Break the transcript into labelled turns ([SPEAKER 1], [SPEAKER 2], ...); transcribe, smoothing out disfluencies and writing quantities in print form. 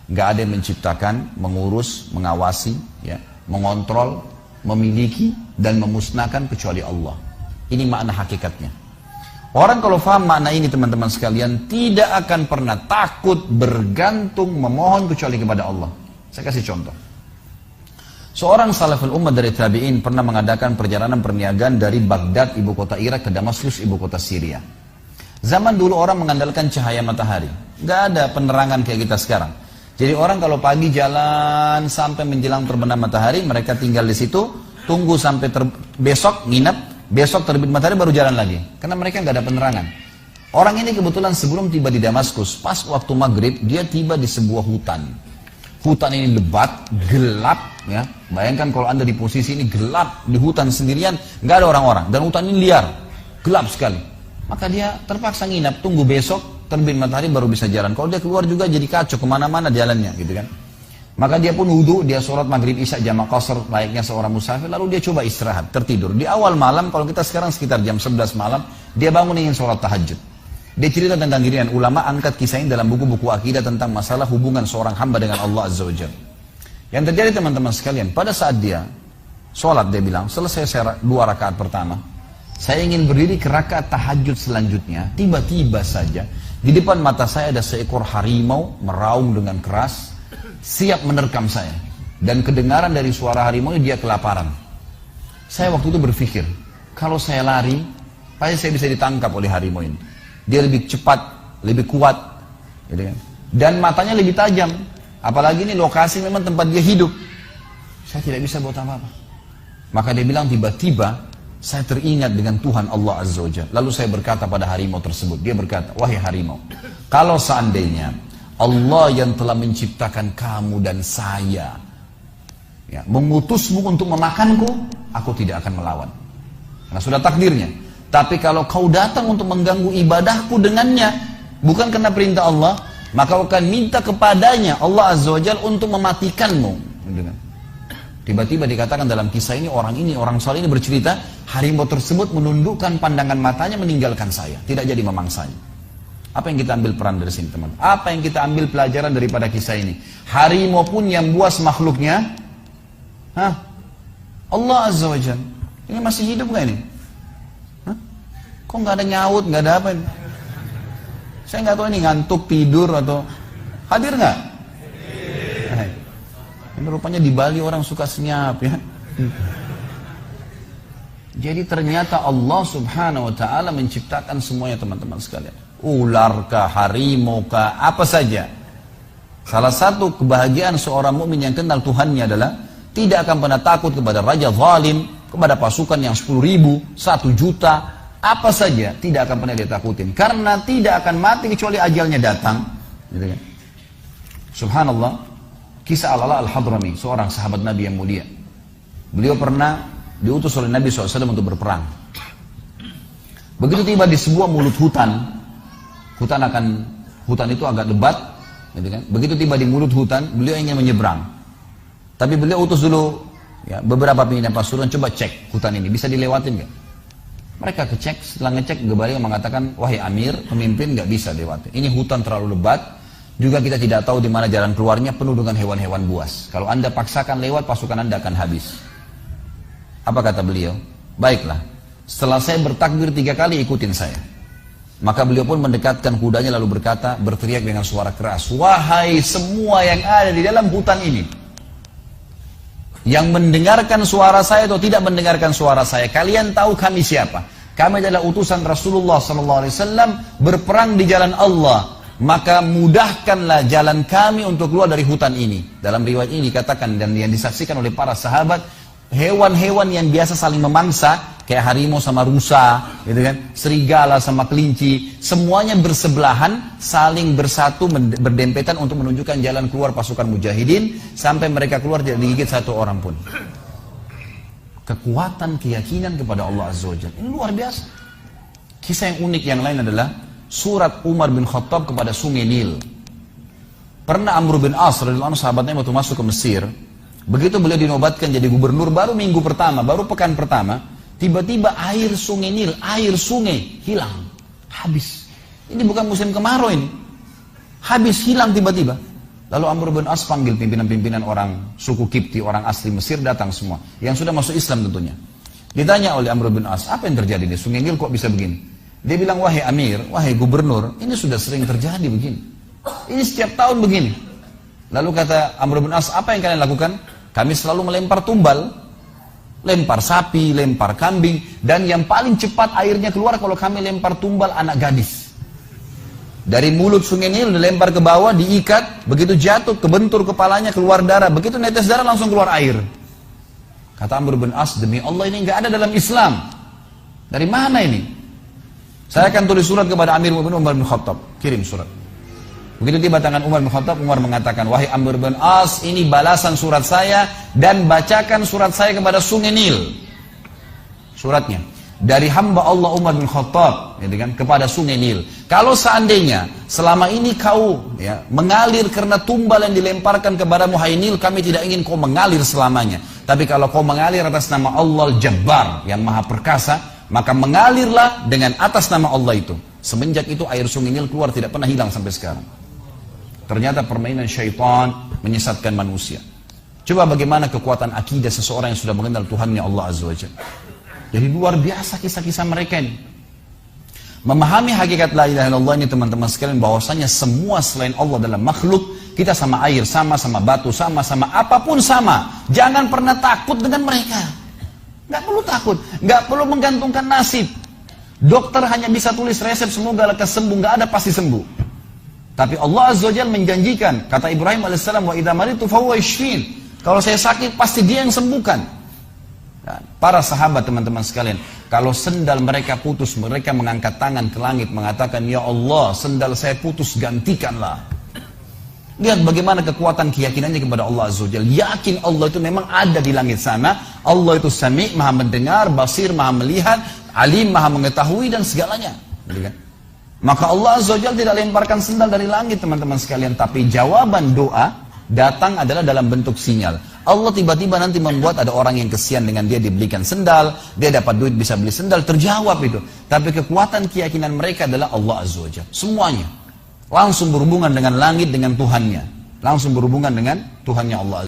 [SPEAKER 1] Nggak ada yang menciptakan, mengurus, mengawasi, ya, mengontrol, memiliki, dan memusnahkan kecuali Allah. Ini makna hakikatnya. Orang kalau faham makna ini teman-teman sekalian, tidak akan pernah takut, bergantung, memohon kecuali kepada Allah. Saya kasih contoh. Seorang salaful ummah dari tabi'in pernah mengadakan perjalanan perniagaan dari Baghdad, ibu kota Irak, ke Damaskus, ibu kota Syria. Zaman dulu orang mengandalkan cahaya matahari. Nggak ada penerangan kayak kita sekarang. Jadi orang kalau pagi jalan sampai menjelang terbenam matahari, mereka tinggal di situ, tunggu sampai besok, nginep, besok terbit matahari baru jalan lagi. Karena mereka nggak ada penerangan. Orang ini kebetulan sebelum tiba di Damaskus, pas waktu maghrib, dia tiba di sebuah hutan. Hutan ini lebat, gelap, ya. Bayangkan kalau anda di posisi ini gelap, di hutan sendirian, nggak ada orang-orang. Dan hutan ini liar, gelap sekali. Maka dia terpaksa nginap, tunggu besok, terbit matahari baru bisa jalan. Kalau dia keluar juga jadi kacau, kemana-mana jalannya, gitu kan. Maka dia pun wudhu, dia sholat maghrib isya jamak qasar layaknya seorang musafir, lalu dia coba istirahat, tertidur. Di awal malam, kalau kita sekarang sekitar jam 11 malam, dia bangun ingin sholat tahajud. Dia cerita tentang dirinya, ulama angkat kisah ini dalam buku-buku akidah tentang masalah hubungan seorang hamba dengan Allah Azza wa Jalla. Yang terjadi teman-teman sekalian, pada saat dia sholat, dia bilang, selesai saya 2 rakaat pertama, saya ingin berdiri ke rakaat tahajud selanjutnya, tiba-tiba saja, di depan mata saya ada seekor harimau meraung dengan keras, siap menerkam saya. Dan kedengaran dari suara harimau ini dia kelaparan. Saya waktu itu berpikir, kalau saya lari, pasti saya bisa ditangkap oleh harimau ini. Dia lebih cepat, lebih kuat, gitu kan? Dan matanya lebih tajam. Apalagi ini lokasi memang tempat dia hidup. Saya tidak bisa buat apa-apa. Maka dia bilang tiba-tiba saya teringat dengan Tuhan Allah Azza wa Jalla. Lalu saya berkata pada harimau tersebut. Dia berkata, wahai harimau, kalau seandainya Allah yang telah menciptakan kamu dan saya, ya, mengutusmu untuk memakanku, aku tidak akan melawan. Karena sudah takdirnya. Tapi kalau kau datang untuk mengganggu ibadahku dengannya, bukan karena perintah Allah, maka kau akan minta kepadanya Allah Azza wa Jalla untuk mematikanmu. Tiba-tiba dikatakan dalam kisah ini, orang saleh ini bercerita, harimau tersebut menundukkan pandangan matanya meninggalkan saya, tidak jadi memangsanya. Apa yang kita ambil peran dari sini, teman? Apa yang kita ambil pelajaran daripada kisah ini? Harimau pun yang buas makhluknya, Allah Azza wa Jalla. Ini masih hidup gak ini? Kok nggak ada nyaut, nggak ada apa ini? Saya nggak tahu ini ngantuk, tidur atau hadir nggak? Ini rupanya di Bali orang suka senyap, ya. Jadi ternyata Allah Subhanahu Wa Taala menciptakan semuanya, teman-teman sekalian. Ular kah, harimau kah, apa saja. Salah satu kebahagiaan seorang mukmin yang kenal Tuhannya adalah tidak akan pernah takut kepada raja zalim, kepada pasukan yang 10.000, 1 juta. Apa saja tidak akan pernah dia takutin, karena tidak akan mati kecuali ajalnya datang, gitu kan? Subhanallah, kisah Al-Ala Al-Hadrami, seorang sahabat Nabi yang mulia. Beliau pernah diutus oleh Nabi SAW untuk berperang. Begitu tiba di sebuah mulut hutan, hutan itu agak lebat, gitu kan? Begitu tiba di mulut hutan, beliau ingin menyeberang, tapi beliau utus dulu, ya, beberapa pimpinan pasukan, coba cek hutan ini bisa dilewatin nggak? Mereka kecek, setelah ngecek Gebalia mengatakan, wahai Amir, pemimpin nggak bisa lewati. Ini hutan terlalu lebat, juga kita tidak tahu di mana jalan keluarnya, penuh dengan hewan-hewan buas. Kalau anda paksakan lewat, pasukan anda akan habis. Apa kata beliau? Baiklah, setelah saya bertakbir 3 kali, ikutin saya. Maka beliau pun mendekatkan kudanya lalu berkata, berteriak dengan suara keras, wahai semua yang ada di dalam hutan ini, yang mendengarkan suara saya atau tidak mendengarkan suara saya, kalian tahu kami siapa? Kami adalah utusan Rasulullah SAW berperang di jalan Allah. Maka mudahkanlah jalan kami untuk keluar dari hutan ini. Dalam riwayat ini dikatakan dan yang disaksikan oleh para sahabat, hewan-hewan yang biasa saling memangsa, kayak harimau sama rusa, gitu kan, serigala sama kelinci, semuanya bersebelahan, saling bersatu, berdempetan untuk menunjukkan jalan keluar pasukan mujahidin, sampai mereka keluar tidak digigit 1 orang pun. Kekuatan keyakinan kepada Allah Azza wa Jalla ini luar biasa. Kisah yang unik yang lain adalah surat Umar bin Khattab kepada sungai Nil. Pernah Amr bin As radhiyallahu anhu, sahabatnya waktu masuk ke Mesir, begitu beliau dinobatkan jadi gubernur, baru minggu pertama, baru pekan pertama, tiba-tiba air sungai Nil, air sungai hilang, habis. Ini bukan musim kemarau ini, habis, hilang tiba-tiba. Lalu Amr bin As panggil pimpinan-pimpinan orang suku Kipti, orang asli Mesir datang semua. Yang sudah masuk Islam tentunya. Ditanya oleh Amr bin As, apa yang terjadi di Sungai Nil kok bisa begini? Dia bilang, wahai Amir, wahai gubernur, ini sudah sering terjadi begini. Ini setiap tahun begini. Lalu kata Amr bin As, apa yang kalian lakukan? Kami selalu melempar tumbal. Lempar sapi, lempar kambing. Dan yang paling cepat airnya keluar kalau kami lempar tumbal anak gadis. Dari mulut Sungai Nil dilempar ke bawah, diikat, begitu jatuh, kebentur kepalanya, keluar darah. Begitu netes darah langsung keluar air. Kata Amr bin As, demi Allah ini nggak ada dalam Islam. Dari mana ini? Saya akan tulis surat kepada Amir Mu'minin Umar bin Khattab. Kirim surat. Begitu tiba tangan Umar bin Khattab, Umar mengatakan, wahai Amr bin As, ini balasan surat saya dan bacakan surat saya kepada Sungai Nil. Suratnya. Dari hamba Allah Umar bin Khattab gitu kan, kepada Sungai Nil. Kalau seandainya selama ini kau mengalir karena tumbal yang dilemparkan kepadamu, hai Nil, kami tidak ingin kau mengalir selamanya. Tapi kalau kau mengalir atas nama Allah Al-Jabbar yang maha perkasa, maka mengalirlah dengan atas nama Allah itu. Semenjak itu air Sungai Nil keluar tidak pernah hilang sampai sekarang. Ternyata permainan syaitan menyesatkan manusia. Coba bagaimana kekuatan akidah seseorang yang sudah mengenal Tuhannya Allah Azza wa Jalla. Jadi luar biasa kisah-kisah mereka ini. Memahami hakikat la ilaha illallah ini teman-teman sekalian, bahwasanya semua selain Allah dalam makhluk, kita sama air, sama batu, sama apapun sama. Jangan pernah takut dengan mereka. Gak perlu takut, gak perlu menggantungkan nasib. Dokter hanya bisa tulis resep semoga lekas sembuh, gak ada pasti sembuh. Tapi Allah Azza wa Jalla menjanjikan, kata Ibrahim AS, wa idza maritu fahuwa yashfin. Kalau saya sakit pasti dia yang sembuhkan. Para sahabat teman-teman sekalian, kalau sendal mereka putus, mereka mengangkat tangan ke langit mengatakan, ya Allah, sendal saya putus, gantikanlah. Lihat bagaimana kekuatan keyakinannya kepada Allah Azza wa Jalla. Yakin Allah itu memang ada di langit sana. Allah itu Sami', maha mendengar, Basir, maha melihat, Alim, maha mengetahui dan segalanya. Maka Allah Azza wa Jalla tidak lemparkan sendal dari langit teman-teman sekalian, tapi jawaban doa datang adalah dalam bentuk sinyal. Allah tiba-tiba nanti membuat ada orang yang kesian dengan dia dibelikan sendal, dia dapat duit bisa beli sendal, terjawab itu. Tapi kekuatan keyakinan mereka adalah Allah Azza wa Jalla. Semuanya langsung berhubungan dengan langit, dengan Tuhannya. Langsung berhubungan dengan Tuhannya Allah Azza wa Jalla.